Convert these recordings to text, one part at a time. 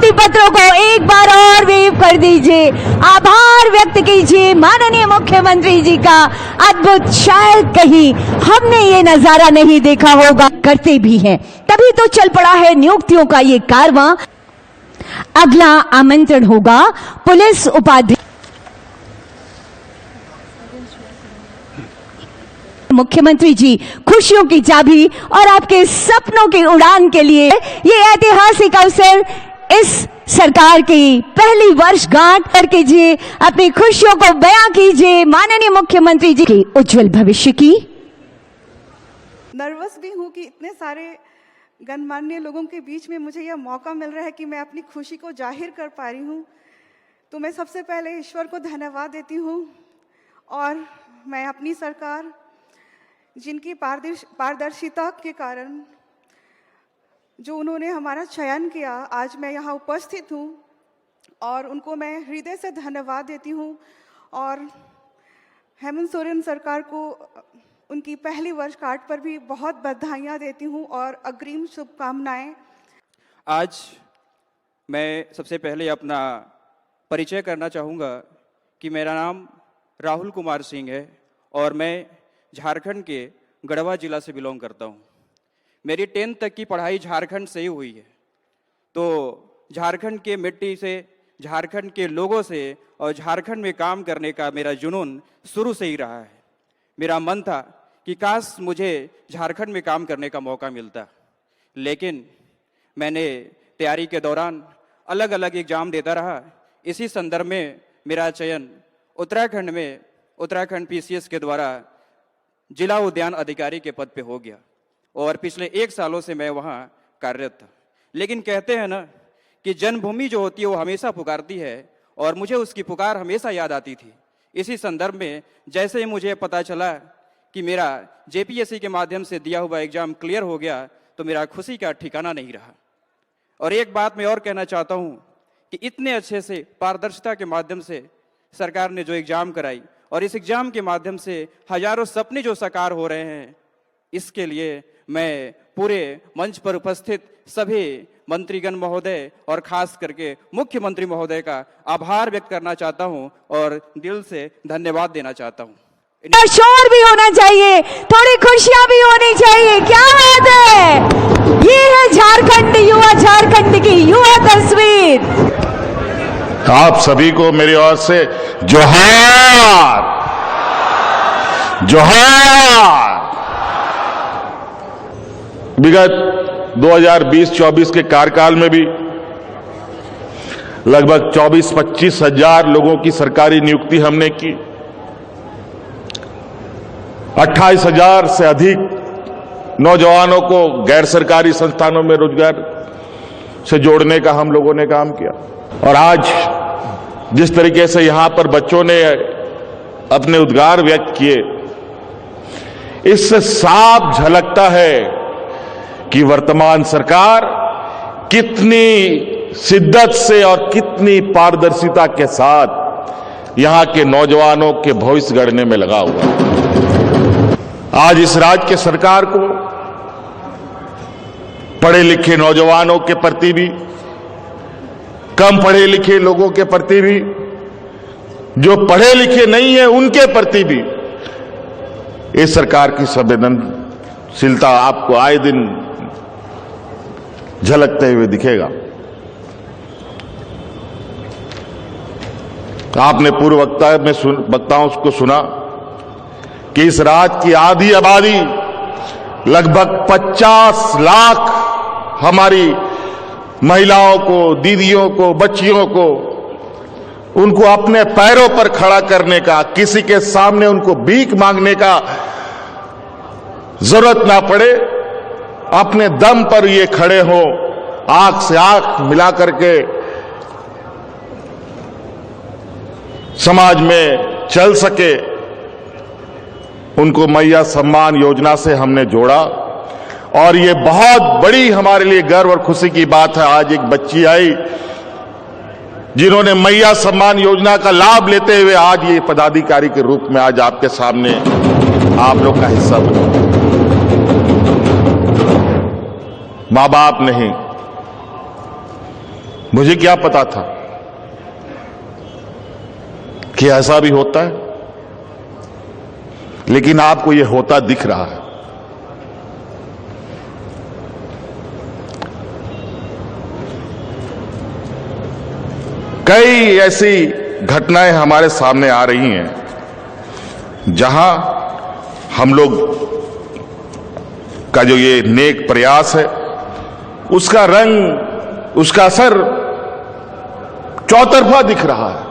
नियुक्ति पत्रों को एक बार और वेव कर दीजिए। आभार व्यक्त कीजिए माननीय मुख्यमंत्री जी का। अद्भुत, शायद कहीं हमने ये नजारा नहीं देखा होगा, करते भी हैं, तभी तो चल पड़ा है नियुक्तियों का ये कारवां। अगला आमंत्रण होगा पुलिस उपाध्यक्ष। मुख्यमंत्री जी, खुशियों की चाबी और आपके सपनों की उड़ान के लिए ये ऐतिहासिक अवसर, इस सरकार की पहली वर्षगांठ पर कीजिए, अपनी खुशियों को बयां कीजिए माननीय मुख्यमंत्री जी के उज्जवल भविष्य की। नर्वस भी हूं कि इतने सारे गणमान्य लोगों के बीच में मुझे यह मौका मिल रहा है कि मैं अपनी खुशी को जाहिर कर पा रही हूं। तो मैं सबसे पहले ईश्वर को धन्यवाद देती हूं और मैं अपनी सरकार, जिनकी पारदर्शिता के कारण जो उन्होंने हमारा चयन किया, आज मैं यहाँ उपस्थित हूँ और उनको मैं हृदय से धन्यवाद देती हूँ। और हेमंत सोरेन सरकार को उनकी पहली वर्षगांठ पर भी बहुत बधाइयाँ देती हूँ और अग्रिम शुभकामनाएं। आज मैं सबसे पहले अपना परिचय करना चाहूँगा कि मेरा नाम राहुल कुमार सिंह है और मैं झारखंड के गढ़वा जिला से बिलोंग करता हूँ। मेरी 10th तक की पढ़ाई झारखंड से ही हुई है। तो झारखंड के मिट्टी से, झारखंड के लोगों से और झारखंड में काम करने का मेरा जुनून शुरू से ही रहा है। मेरा मन था कि काश मुझे झारखंड में काम करने का मौका मिलता, लेकिन मैंने तैयारी के दौरान अलग अलग एग्जाम देता रहा। इसी संदर्भ में मेरा चयन उत्तराखंड PCS के द्वारा जिला उद्यान अधिकारी के पद पे हो गया और पिछले 1 सालों से मैं वहाँ कार्यरत था। लेकिन कहते हैं ना कि जन्मभूमि जो होती है वो हमेशा पुकारती है और मुझे उसकी पुकार हमेशा याद आती थी। इसी संदर्भ में जैसे ही मुझे पता चला कि मेरा JPSC के माध्यम से दिया हुआ एग्जाम क्लियर हो गया तो मेरा खुशी का ठिकाना नहीं रहा। और एक बात मैं और कहना चाहता हूँ कि इतने अच्छे से पारदर्शिता के माध्यम से सरकार ने जो एग्जाम कराई और इस एग्जाम के माध्यम से हजारों सपने जो साकार हो रहे हैं, इसके लिए मैं पूरे मंच पर उपस्थित सभी मंत्रीगण महोदय और खास करके मुख्यमंत्री महोदय का आभार व्यक्त करना चाहता हूं और दिल से धन्यवाद देना चाहता हूं। शोर भी होना चाहिए, थोड़ी खुशियां भी होनी चाहिए। क्या बात है, ये है झारखंड युवा, झारखंड की युवा तस्वीर। आप सभी को मेरी ओर से जोहार जोहार। विगत 2020-24 के कार्यकाल में भी लगभग 24-25 हजार लोगों की सरकारी नियुक्ति हमने की। 28 हजार से अधिक नौजवानों को गैर सरकारी संस्थानों में रोजगार से जोड़ने का हम लोगों ने काम किया। और आज जिस तरीके से यहां पर बच्चों ने अपने उद्गार व्यक्त किए, इससे साफ झलकता है कि वर्तमान सरकार कितनी शिद्दत से और कितनी पारदर्शिता के साथ यहां के नौजवानों के भविष्य गढ़ने में लगा हुआ है। आज इस राज्य के सरकार को पढ़े लिखे नौजवानों के प्रति भी, कम पढ़े लिखे लोगों के प्रति भी, जो पढ़े लिखे नहीं है उनके प्रति भी इस सरकार की संवेदनशीलता आपको आए दिन झलकते हुए दिखेगा। आपने पूर्व वक्ताओं को सुना कि इस राज्य की आधी आबादी लगभग 50 लाख हमारी महिलाओं को, दीदियों को, बच्चियों को, उनको अपने पैरों पर खड़ा करने का, किसी के सामने उनको भीख मांगने का जरूरत ना पड़े, अपने दम पर ये खड़े हो, आंख से आंख मिला करके समाज में चल सके, उनको मैया सम्मान योजना से हमने जोड़ा। और ये बहुत बड़ी हमारे लिए गर्व और खुशी की बात है। आज एक बच्ची आई जिन्होंने मैया सम्मान योजना का लाभ लेते हुए आज ये पदाधिकारी के रूप में आज आपके सामने आप लोग का हिस्सा बने। मां बाप नहीं, मुझे क्या पता था कि ऐसा भी होता है, लेकिन आपको यह होता दिख रहा है। कई ऐसी घटनाएं हमारे सामने आ रही हैं जहां हम लोग का जो ये नेक प्रयास है उसका रंग, उसका असर चौतरफा दिख रहा है।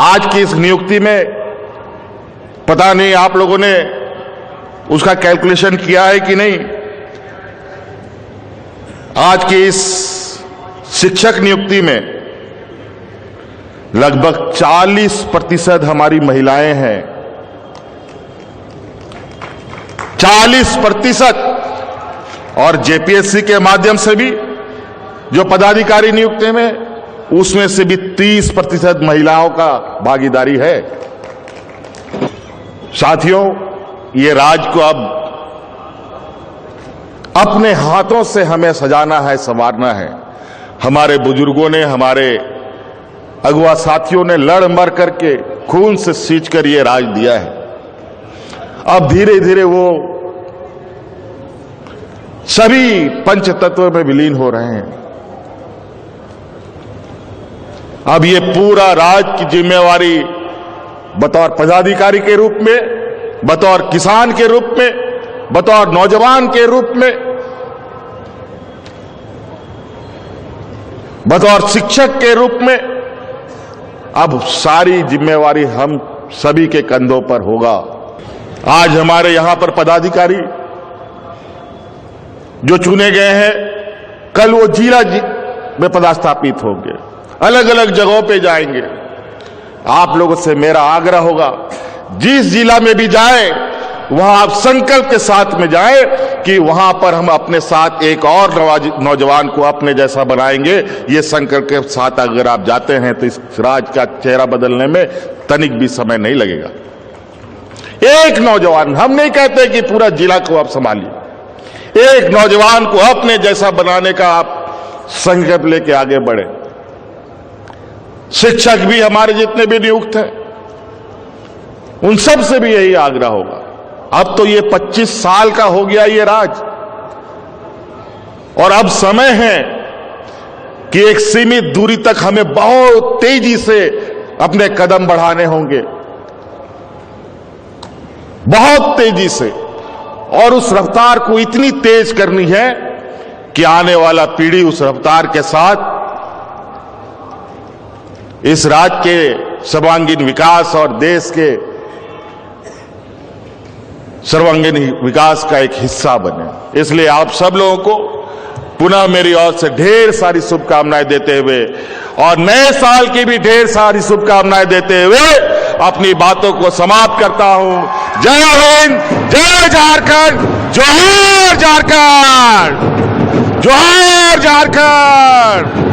आज की इस नियुक्ति में पता नहीं आप लोगों ने उसका कैलकुलेशन किया है कि नहीं। आज की इस शिक्षक नियुक्ति में लगभग 40% हमारी महिलाएं हैं। 40%। और जेपीएससी के माध्यम से भी जो पदाधिकारी नियुक्ति में, उसमें से भी 30% महिलाओं का भागीदारी है। साथियों, ये राज्य को अब अपने हाथों से हमें सजाना है, संवारना है। हमारे बुजुर्गों ने, हमारे अगुआ साथियों ने लड़ मर करके खून से सींच कर ये राज दिया है। अब धीरे धीरे वो सभी पंचतत्व में विलीन हो रहे हैं। अब ये पूरा राज की जिम्मेवारी बतौर पदाधिकारी के रूप में, बतौर किसान के रूप में, बतौर नौजवान के रूप में, बतौर शिक्षक के रूप में, अब सारी जिम्मेवारी हम सभी के कंधों पर होगा। आज हमारे यहां पर पदाधिकारी जो चुने गए हैं, कल वो जिला में पदस्थापित होंगे, अलग अलग जगहों पे जाएंगे। आप लोगों से मेरा आग्रह होगा, जिस जिला में भी जाए वहां आप संकल्प के साथ में जाए कि वहां पर हम अपने साथ एक और नौजवान को अपने जैसा बनाएंगे। ये संकल्प के साथ अगर आप जाते हैं तो इस राज्य का चेहरा बदलने में तनिक भी समय नहीं लगेगा। एक नौजवान, हम नहीं कहते कि पूरा जिला को आप संभालिए, एक नौजवान को अपने जैसा बनाने का आप संकल्प लेके आगे बढ़े। शिक्षक भी हमारे जितने भी नियुक्त हैं, उन सब से भी यही आग्रह होगा। अब तो ये 25 साल का हो गया ये राज, और अब समय है कि एक सीमित दूरी तक हमें बहुत तेजी से अपने कदम बढ़ाने होंगे, बहुत तेजी से। और उस रफ्तार को इतनी तेज करनी है कि आने वाला पीढ़ी उस रफ्तार के साथ इस राज्य के सर्वांगीण विकास और देश के सर्वांगीण विकास का एक हिस्सा बने। इसलिए आप सब लोगों को पुनः मेरी ओर से ढेर सारी शुभकामनाएं देते हुए और नए साल की भी ढेर सारी शुभकामनाएं देते हुए अपनी बातों को समाप्त करता हूं। जय हिंद, जय झारखंड, जोहार झारखंड, जोहार झारखंड।